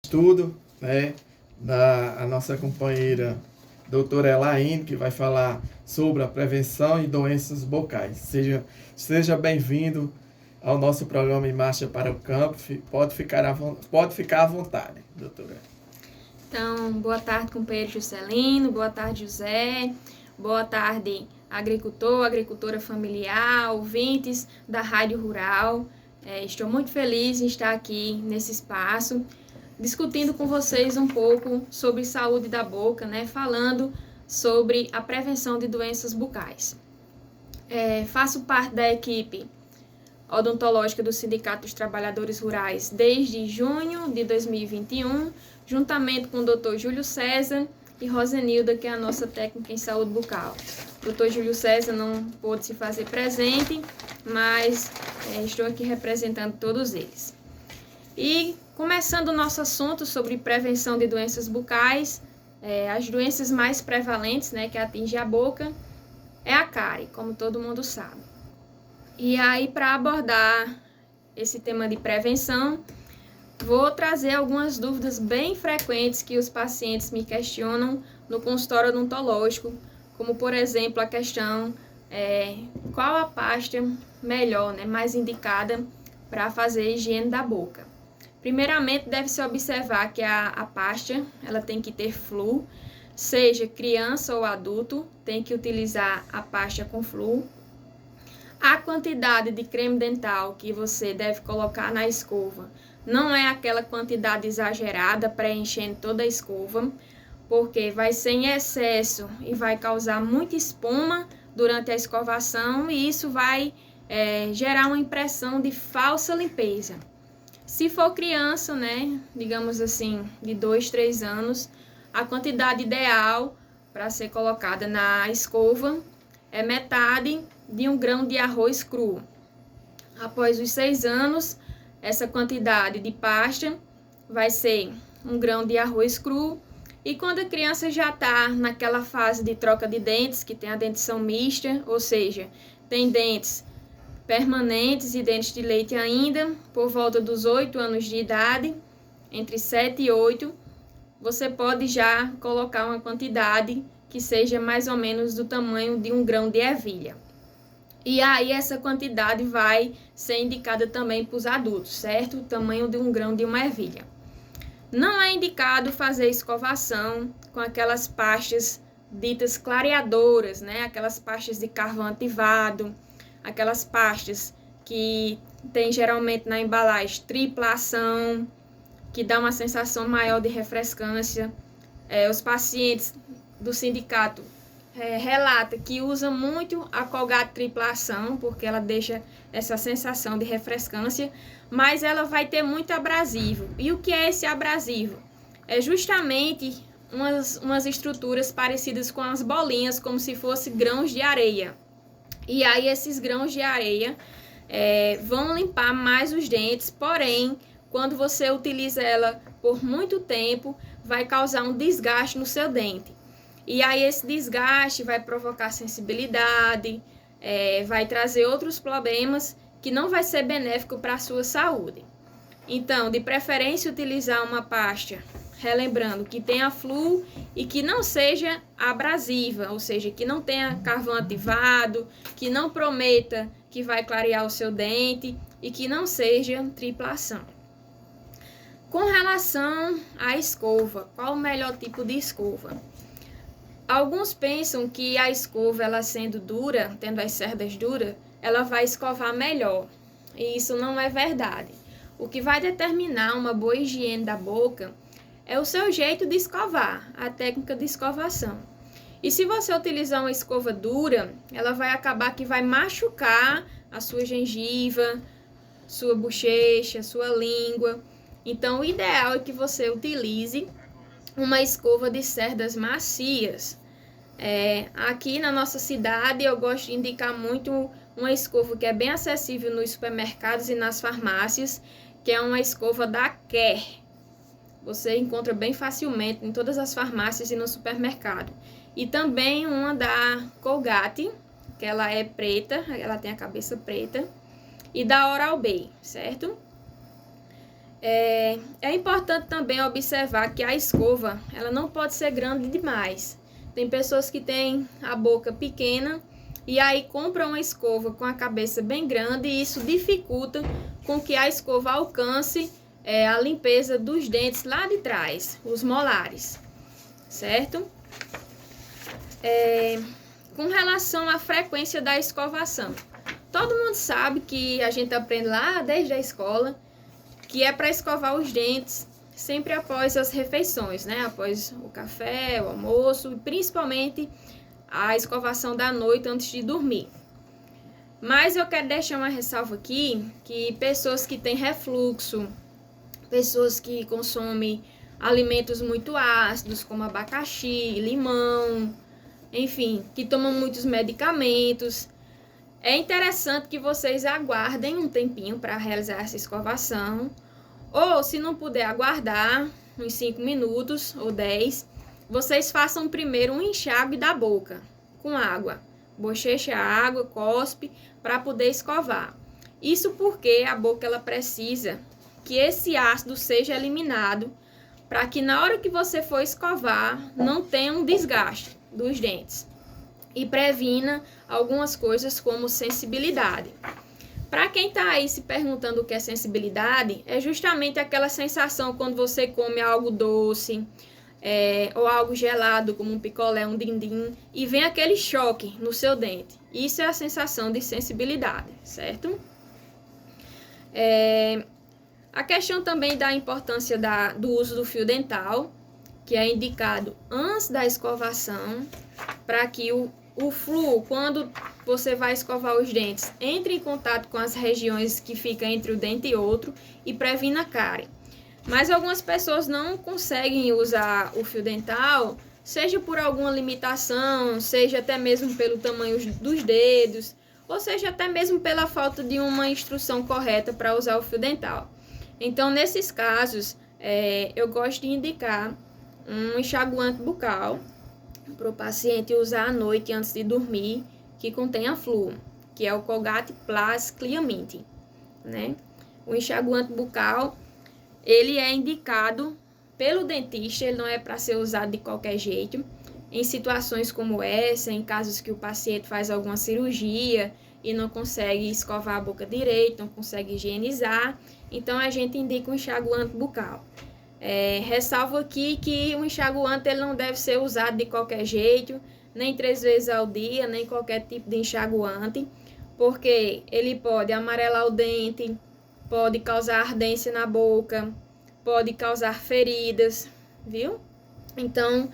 estudo, né, da nossa companheira doutora Elaine, que vai falar sobre a prevenção e doenças bucais. Seja bem-vindo ao nosso programa Em Marcha para o Campo. Pode ficar à vontade, doutora. Então, boa tarde, companheiro Juscelino, boa tarde, José, boa tarde, agricultor, agricultora familiar, ouvintes da Rádio Rural. Estou muito feliz em estar aqui nesse espaço, discutindo com vocês um pouco sobre saúde da boca, né? Falando sobre a prevenção de doenças bucais. Faço parte da equipe odontológica do Sindicato dos Trabalhadores Rurais desde junho de 2021, juntamente com o Dr. Júlio César e Rosenilda, que é a nossa técnica em saúde bucal. O Dr. Júlio César não pôde se fazer presente, mas estou aqui representando todos eles. E começando o nosso assunto sobre prevenção de doenças bucais, as doenças mais prevalentes, né, que atingem a boca, é a cárie, como todo mundo sabe. E aí, para abordar esse tema de prevenção, vou trazer algumas dúvidas bem frequentes que os pacientes me questionam no consultório odontológico, como, por exemplo, a questão qual a pasta melhor, né, mais indicada para fazer a higiene da boca. Primeiramente, deve-se observar que a pasta ela tem que ter flúor, seja criança ou adulto, tem que utilizar a pasta com flúor. A quantidade de creme dental que você deve colocar na escova não é aquela quantidade exagerada, preenchendo toda a escova, porque vai ser em excesso e vai causar muita espuma durante a escovação e isso vai gerar uma impressão de falsa limpeza. Se for criança, né, digamos assim, de 2, 3 anos, a quantidade ideal para ser colocada na escova é metade de 1 grão de arroz cru. Após os 6 anos, essa quantidade de pasta vai ser 1 grão de arroz cru. E quando a criança já está naquela fase de troca de dentes, que tem a dentição mista, ou seja, tem dentes permanentes e dentes de leite ainda, por volta dos 8 anos de idade, entre 7 e 8, você pode já colocar uma quantidade que seja mais ou menos do tamanho de 1 grão de ervilha. E aí essa quantidade vai ser indicada também para os adultos, certo? O tamanho de 1 grão de uma ervilha. Não é indicado fazer escovação com aquelas pastas ditas clareadoras, né? Aquelas pastas de carvão ativado, aquelas pastas que tem geralmente na embalagem tripla ação, que dá uma sensação maior de refrescância. Os pacientes do sindicato relata que usa muito a Colgate tripla ação, porque ela deixa essa sensação de refrescância, mas ela vai ter muito abrasivo. E o que é esse abrasivo? É justamente umas estruturas parecidas com as bolinhas, como se fossem grãos de areia. E aí esses grãos de areia vão limpar mais os dentes, porém, quando você utiliza ela por muito tempo, vai causar um desgaste no seu dente. E aí esse desgaste vai provocar sensibilidade, vai trazer outros problemas que não vai ser benéfico para a sua saúde. Então, de preferência, utilizar uma pasta, relembrando, que tenha flúor e que não seja abrasiva, ou seja, que não tenha carvão ativado, que não prometa que vai clarear o seu dente e que não seja tripla ação. Com relação à escova, qual o melhor tipo de escova? Alguns pensam que a escova, ela sendo dura, tendo as cerdas duras, ela vai escovar melhor. E isso não é verdade. O que vai determinar uma boa higiene da boca é o seu jeito de escovar, a técnica de escovação. E se você utilizar uma escova dura, ela vai acabar que vai machucar a sua gengiva, sua bochecha, sua língua. Então, o ideal é que você utilize uma escova de cerdas macias. Aqui na nossa cidade eu gosto de indicar muito uma escova que é bem acessível nos supermercados e nas farmácias, que é uma escova da Care. Você encontra bem facilmente em todas as farmácias e no supermercado. E também uma da Colgate, que ela é preta, ela tem a cabeça preta, e da Oral-B, certo? É importante também observar que a escova, ela não pode ser grande demais. Tem pessoas que têm a boca pequena e aí compram uma escova com a cabeça bem grande e isso dificulta com que a escova alcance a limpeza dos dentes lá de trás, os molares, certo? Com relação à frequência da escovação, todo mundo sabe que a gente aprende lá desde a escola que é para escovar os dentes sempre após as refeições, né? Após o café, o almoço, e principalmente a escovação da noite antes de dormir. Mas eu quero deixar uma ressalva aqui que pessoas que têm refluxo, pessoas que consomem alimentos muito ácidos, como abacaxi, limão, enfim, que tomam muitos medicamentos, é interessante que vocês aguardem um tempinho para realizar essa escovação, ou se não puder aguardar uns 5 minutos ou 10, vocês façam primeiro um enxágue da boca com água. Bochecha a água, cospe para poder escovar. Isso porque a boca ela precisa que esse ácido seja eliminado para que na hora que você for escovar não tenha um desgaste dos dentes e previna algumas coisas como sensibilidade. Para quem está aí se perguntando o que é sensibilidade, é justamente aquela sensação quando você come algo doce, ou algo gelado, como um picolé, um din-din, e vem aquele choque no seu dente. Isso é a sensação de sensibilidade, certo? A questão também da importância do uso do fio dental, que é indicado antes da escovação, para que o fluo, quando você vai escovar os dentes, entre em contato com as regiões que ficam entre o dente e outro e previna cárie. Mas algumas pessoas não conseguem usar o fio dental, seja por alguma limitação, seja até mesmo pelo tamanho dos dedos, ou seja até mesmo pela falta de uma instrução correta para usar o fio dental. Então, nesses casos, eu gosto de indicar um enxaguante bucal para o paciente usar à noite antes de dormir, que contenha flúor, que é o Colgate Plus Clear Mint, né? O enxaguante bucal, ele é indicado pelo dentista, ele não é para ser usado de qualquer jeito. Em situações como essa, em casos que o paciente faz alguma cirurgia e não consegue escovar a boca direito, não consegue higienizar, então a gente indica um enxaguante bucal. Ressalvo aqui que o enxaguante ele não deve ser usado de qualquer jeito, nem 3 vezes ao dia, nem qualquer tipo de enxaguante, porque ele pode amarelar o dente, pode causar ardência na boca, pode causar feridas, viu? Então,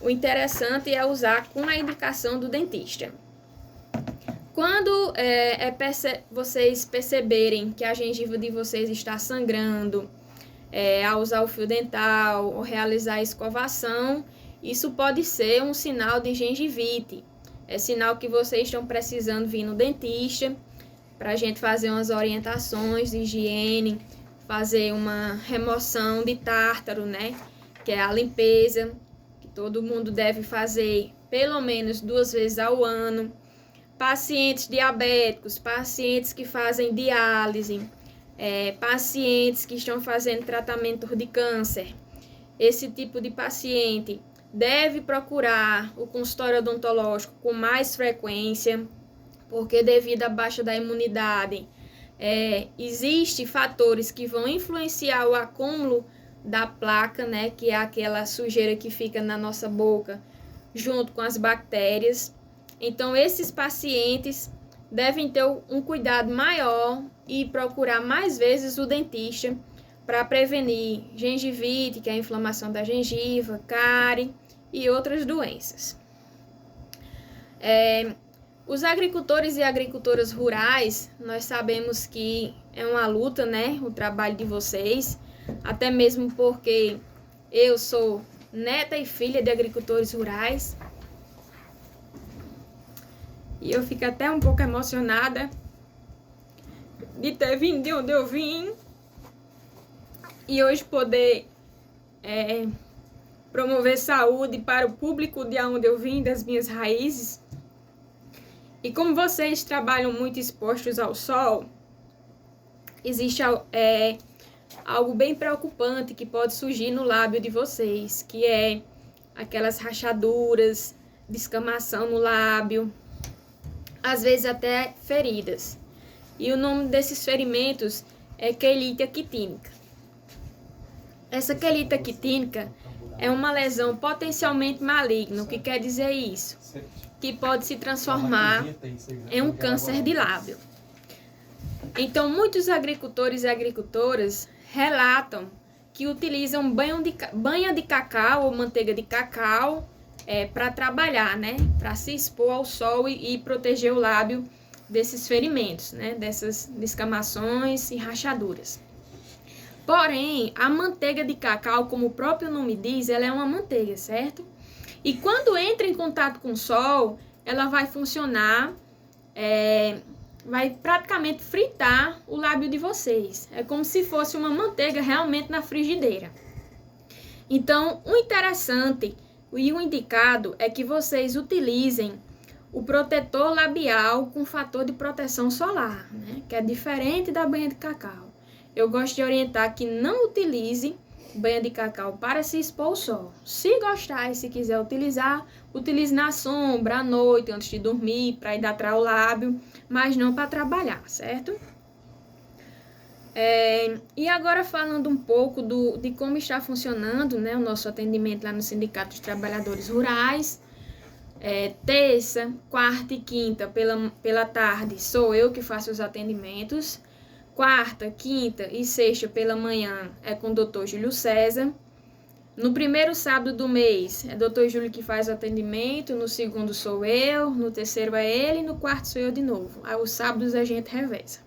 o interessante é usar com a indicação do dentista. Quando vocês perceberem que a gengiva de vocês está sangrando, ao usar o fio dental ou realizar a escovação, isso pode ser um sinal de gengivite. É sinal que vocês estão precisando vir no dentista para a gente fazer umas orientações de higiene, fazer uma remoção de tártaro, né? Que é a limpeza, que todo mundo deve fazer pelo menos 2 vezes ao ano. Pacientes diabéticos, pacientes que fazem diálise, pacientes que estão fazendo tratamento de câncer. Esse tipo de paciente deve procurar o consultório odontológico com mais frequência, porque devido à baixa da imunidade, existem fatores que vão influenciar o acúmulo da placa, né, que é aquela sujeira que fica na nossa boca, junto com as bactérias. Então, esses pacientes devem ter um cuidado maior e procurar mais vezes o dentista para prevenir gengivite, que é a inflamação da gengiva, cárie e outras doenças. Os agricultores e agricultoras rurais, nós sabemos que é uma luta, né, o trabalho de vocês, até mesmo porque eu sou neta e filha de agricultores rurais. E eu fico até um pouco emocionada de ter vindo de onde eu vim e hoje poder promover saúde para o público de onde eu vim, das minhas raízes. E como vocês trabalham muito expostos ao sol, existe algo bem preocupante que pode surgir no lábio de vocês, que é aquelas rachaduras, descamação no lábio, às vezes até feridas. E o nome desses ferimentos é quelite actínica. Essa quelite actínica é uma lesão potencialmente maligna. O que quer dizer isso? Que pode se transformar em um câncer de lábio. Então, muitos agricultores e agricultoras relatam que utilizam banha de cacau ou manteiga de cacau para trabalhar, né? Para se expor ao sol e proteger o lábio desses ferimentos, né? Dessas descamações e rachaduras. Porém, a manteiga de cacau, como o próprio nome diz, ela é uma manteiga, certo? E quando entra em contato com o sol, ela vai funcionar, vai praticamente fritar o lábio de vocês. É como se fosse uma manteiga realmente na frigideira. Então, o interessante e o indicado é que vocês utilizem o protetor labial com fator de proteção solar, né? Que é diferente da banha de cacau. Eu gosto de orientar que não utilize banha de cacau para se expor ao sol. Se gostar e se quiser utilizar, utilize na sombra, à noite, antes de dormir, para hidratar o lábio, mas não para trabalhar, certo? E agora falando um pouco de como está funcionando, né, o nosso atendimento lá no Sindicato dos Trabalhadores Rurais. Terça, quarta e quinta pela tarde sou eu que faço os atendimentos. Quarta, quinta e sexta pela manhã é com o Dr. Júlio César. No primeiro sábado do mês é Dr. Júlio que faz o atendimento, no segundo sou eu, no terceiro é ele e no quarto sou eu de novo. Aí os sábados a gente reveza.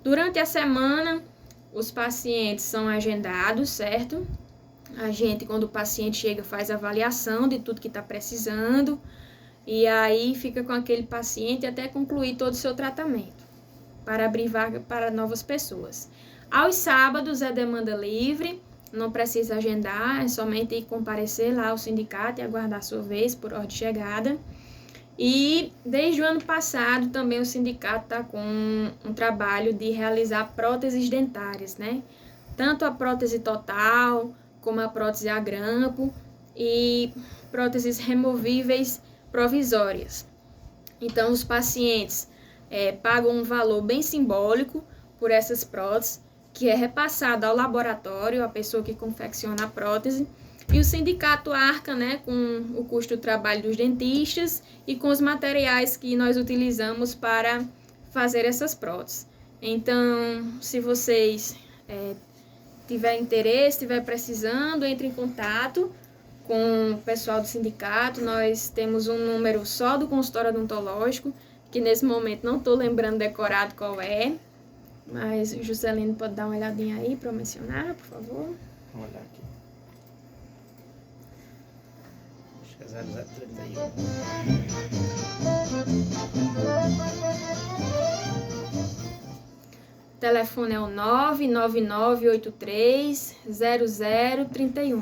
Durante a semana, os pacientes são agendados, certo? A gente, quando o paciente chega, faz avaliação de tudo que está precisando e aí fica com aquele paciente até concluir todo o seu tratamento, para abrir vaga para novas pessoas. Aos sábados é demanda livre, não precisa agendar, é somente ir comparecer lá ao sindicato e aguardar a sua vez por ordem de chegada. E desde o ano passado também o sindicato está com um trabalho de realizar próteses dentárias, né? Tanto a prótese total, como a prótese a grampo e próteses removíveis provisórias. Então os pacientes pagam um valor bem simbólico por essas próteses, que é repassado ao laboratório, a pessoa que confecciona a prótese, e o sindicato arca, né, com o custo do trabalho dos dentistas e com os materiais que nós utilizamos para fazer essas próteses. Então, se vocês tiverem interesse, estiver precisando, entre em contato com o pessoal do sindicato. Nós temos um número só do consultório odontológico, que nesse momento não estou lembrando decorado qual é, mas o Juscelino pode dar uma olhadinha aí para mencionar, por favor. Vamos olhar aqui. Acho que é 0031. O telefone é o 999830031.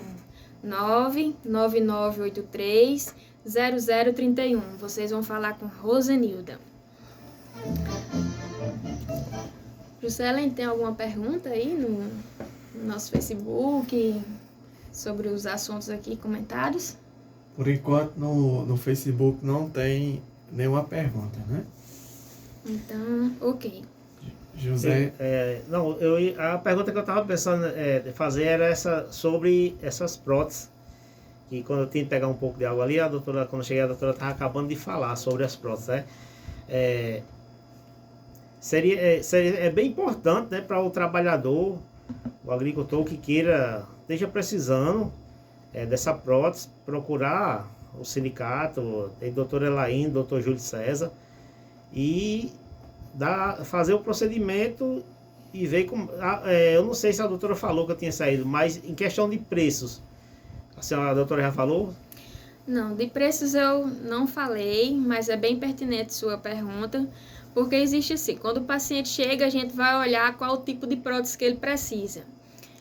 999830031. Vocês vão falar com Rosenilda. Juscelene, tem alguma pergunta aí no nosso Facebook sobre os assuntos aqui comentados? Por enquanto no Facebook não tem nenhuma pergunta, né? Então, ok. José. A pergunta que eu estava pensando fazer era sobre essas próteses. E quando eu tinha que pegar um pouco de água ali, quando eu cheguei, a doutora estava acabando de falar sobre as próteses, né? É bem importante, né, para o trabalhador, o agricultor que esteja precisando dessa prótese, procurar o sindicato, tem doutor Elaine, doutor Júlio César, e fazer o procedimento e ver como... eu não sei se a doutora falou que eu tinha saído, mas em questão de preços, a doutora já falou? Não, de preços eu não falei, mas é bem pertinente sua pergunta, porque existe assim, quando o paciente chega, a gente vai olhar qual o tipo de prótese que ele precisa.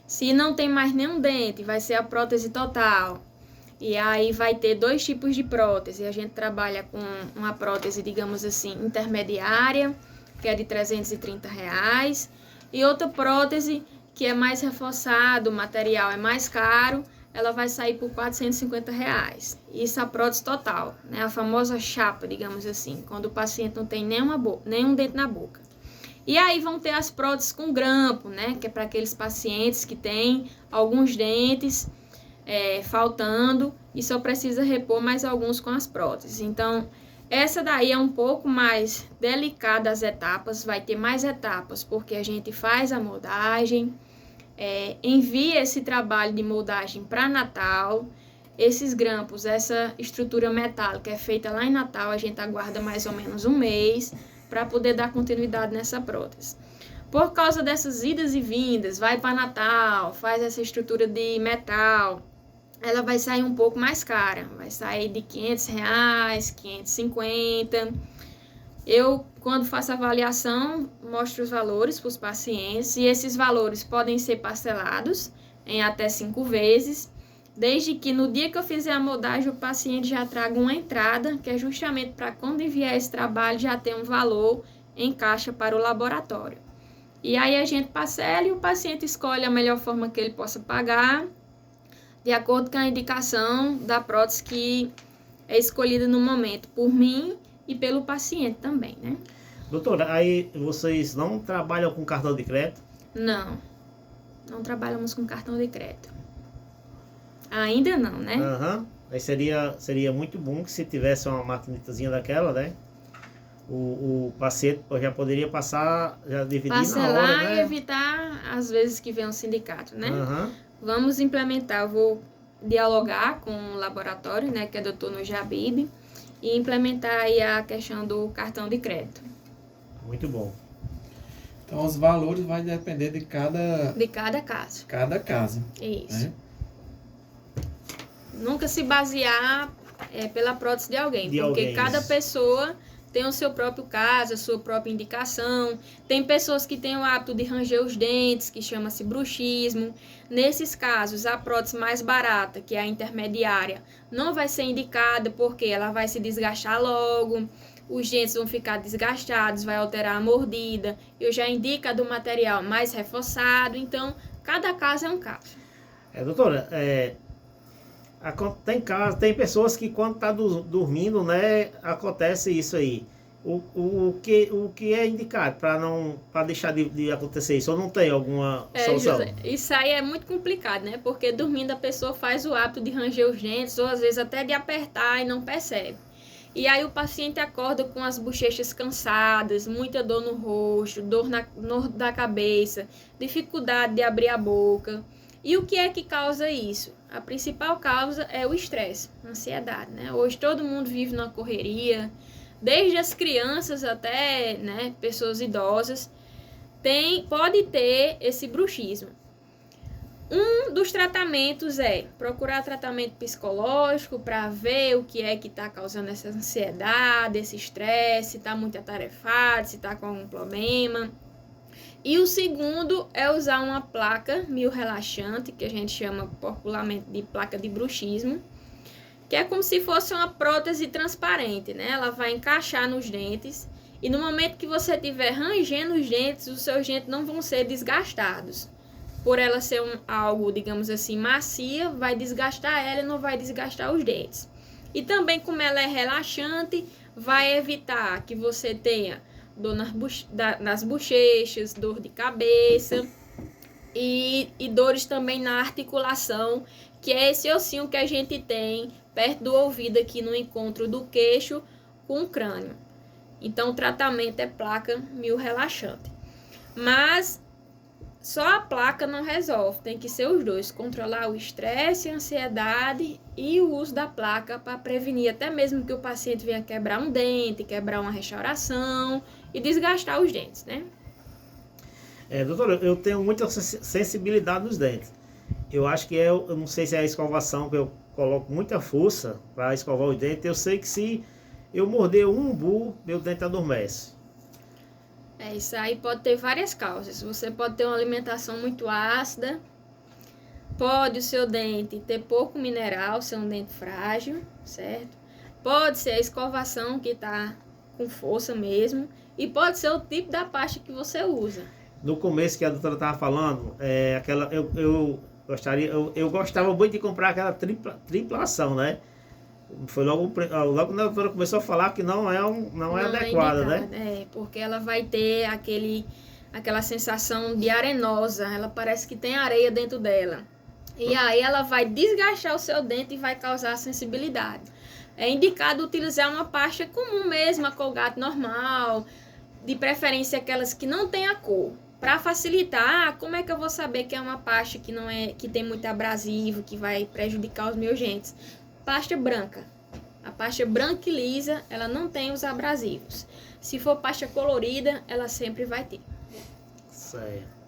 Se não tem mais nenhum dente, vai ser a prótese total. E aí vai ter dois tipos de prótese. A gente trabalha com uma prótese, digamos assim, intermediária, que é de R$330, e outra prótese que é mais reforçado, o material é mais caro, ela vai sair por R$450. Isso a prótese total, né? A famosa chapa, digamos assim, quando o paciente não tem nenhum dente na boca. E aí vão ter as próteses com grampo, né? Que é para aqueles pacientes que têm alguns dentes faltando e só precisa repor mais alguns com as próteses. Então, essa daí é um pouco mais delicada as etapas, vai ter mais etapas, porque a gente faz a moldagem, envia esse trabalho de moldagem para Natal. Esses grampos, essa estrutura metálica é feita lá em Natal, a gente aguarda mais ou menos um mês para poder dar continuidade nessa prótese. Por causa dessas idas e vindas, vai para Natal, faz essa estrutura de metal, ela vai sair um pouco mais cara, vai sair de R$500, 550. Eu, quando faço a avaliação, mostro os valores para os pacientes e esses valores podem ser parcelados em até 5 vezes, desde que no dia que eu fizer a moldagem o paciente já traga uma entrada, que é justamente para quando enviar esse trabalho já ter um valor em caixa para o laboratório. E aí a gente parcela e o paciente escolhe a melhor forma que ele possa pagar, de acordo com a indicação da prótese que é escolhida no momento por mim e pelo paciente também, né? Doutora, aí vocês não trabalham com cartão de crédito? Não trabalhamos com cartão de crédito. Ainda não, né? Aí seria muito bom que se tivesse uma maquinitazinha daquela, né? O paciente já poderia passar, já dividir parcelar na hora, né? e evitar as vezes que vem um sindicato, né? Vamos implementar, eu vou dialogar com o laboratório, né, que é doutor Nujabib, e implementar aí a questão do cartão de crédito. Muito bom. Então, os valores vai depender de cada caso. Cada caso. Isso. Né? Nunca se basear pela prótese de alguém, porque cada pessoa tem o seu próprio caso, a sua própria indicação. Tem pessoas que têm o hábito de ranger os dentes, que chama-se bruxismo. Nesses casos, a prótese mais barata, que é a intermediária, não vai ser indicada porque ela vai se desgastar logo, os dentes vão ficar desgastados, vai alterar a mordida. Eu já indico a do material mais reforçado, então cada caso é um caso. Doutora, tem pessoas que quando está dormindo, né, acontece isso aí. O que é indicado para deixar de acontecer isso? Ou não tem alguma solução? José, isso aí é muito complicado, né? Porque dormindo a pessoa faz o hábito de ranger os dentes, ou às vezes até de apertar e não percebe. E aí o paciente acorda com as bochechas cansadas, muita dor no rosto, dor da cabeça, dificuldade de abrir a boca. E o que é que causa isso? A principal causa é o estresse, a ansiedade, né? Hoje todo mundo vive numa correria, desde as crianças até, né, pessoas idosas, pode ter esse bruxismo. Um dos tratamentos é procurar tratamento psicológico para ver o que é que está causando essa ansiedade, esse estresse, se está muito atarefado, se está com algum problema. E o segundo é usar uma placa mio-relaxante, que a gente chama popularmente de placa de bruxismo, que é como se fosse uma prótese transparente, né? Ela vai encaixar nos dentes e no momento que você estiver rangendo os dentes, os seus dentes não vão ser desgastados. Por ela ser algo, digamos assim, macia, vai desgastar ela e não vai desgastar os dentes. E também, como ela é relaxante, vai evitar que você tenha dor nas bochechas, dor de cabeça e dores também na articulação, que é esse ossinho que a gente tem perto do ouvido aqui no encontro do queixo com o crânio. Então o tratamento é placa mio-relaxante. Mas só a placa não resolve, tem que ser os dois, controlar o estresse, a ansiedade e o uso da placa para prevenir até mesmo que o paciente venha quebrar um dente, quebrar uma restauração e desgastar os dentes, né? Doutora, eu tenho muita sensibilidade nos dentes. Eu acho que eu não sei se é a escovação que eu coloco muita força para escovar os dentes. Eu sei que se eu morder um umbu, meu dente adormece. Isso aí pode ter várias causas. Você pode ter uma alimentação muito ácida, pode o seu dente ter pouco mineral, ser um dente frágil, certo? Pode ser a escovação que está com força mesmo, e pode ser o tipo da pasta que você usa. no começo que a doutora estava falando, eu gostava muito de comprar aquela triplação, né? Foi logo quando a doutora começou a falar que não é adequada, né? É, porque ela vai ter aquela sensação de arenosa, ela parece que tem areia dentro dela. E aí ela vai desgastar o seu dente e vai causar sensibilidade. É indicado utilizar uma pasta comum mesmo, a Colgate normal, de preferência aquelas que não tem a cor. Para facilitar, como é que eu vou saber que é uma pasta que tem muito abrasivo, que vai prejudicar os meus dentes? Pasta branca. A pasta branca e lisa, ela não tem os abrasivos. Se for pasta colorida, ela sempre vai ter. Certo.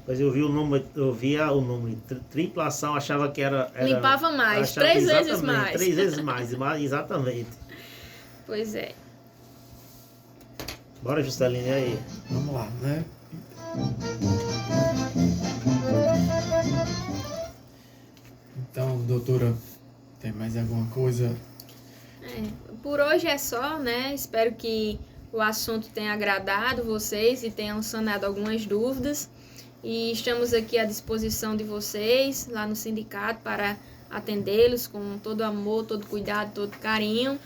Pois eu via o nome triplação, achava que era limpava mais, 3 vezes mais. 3 vezes mais, exatamente. Pois é. Bora, Juscelino, aí. Vamos lá, né? Então, doutora, tem mais alguma coisa? Por hoje é só, né? Espero que o assunto tenha agradado vocês e tenham sanado algumas dúvidas. E estamos aqui à disposição de vocês, lá no sindicato, para atendê-los com todo amor, todo cuidado, todo carinho.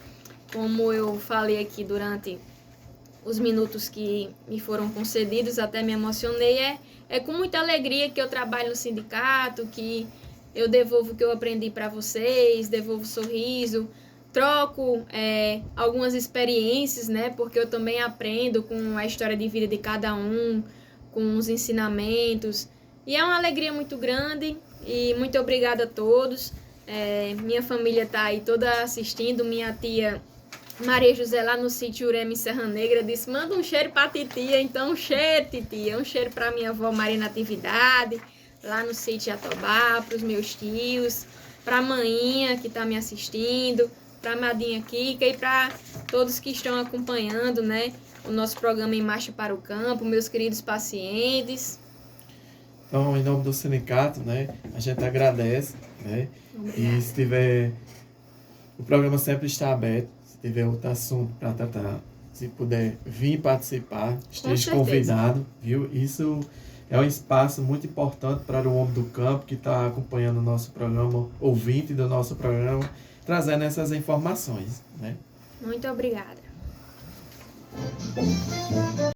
Como eu falei aqui durante os minutos que me foram concedidos, até me emocionei. É com muita alegria que eu trabalho no sindicato, que eu devolvo o que eu aprendi para vocês, devolvo sorriso, troco algumas experiências, né? Porque eu também aprendo com a história de vida de cada um, com os ensinamentos. E é uma alegria muito grande e muito obrigada a todos. Minha família está aí toda assistindo, minha tia Maria José lá no sítio Urema, em Serra Negra, disse, manda um cheiro para a titia. Então, um cheiro, titia, um cheiro para minha avó Maria Natividade, lá no sítio Jatobá, para os meus tios, para a maninha que está me assistindo, para a Madinha Kika e para todos que estão acompanhando, né, o nosso programa Em Marcha para o Campo, meus queridos pacientes. Então, em nome do sindicato, né, a gente agradece, né, Obrigada. e se tiver, o programa sempre está aberto, se tiver outro assunto para tratar, se puder vir participar, esteja convidado, viu? Isso é um espaço muito importante para o homem do campo que está acompanhando o nosso programa, ouvinte do nosso programa, trazendo essas informações, né? Muito obrigada.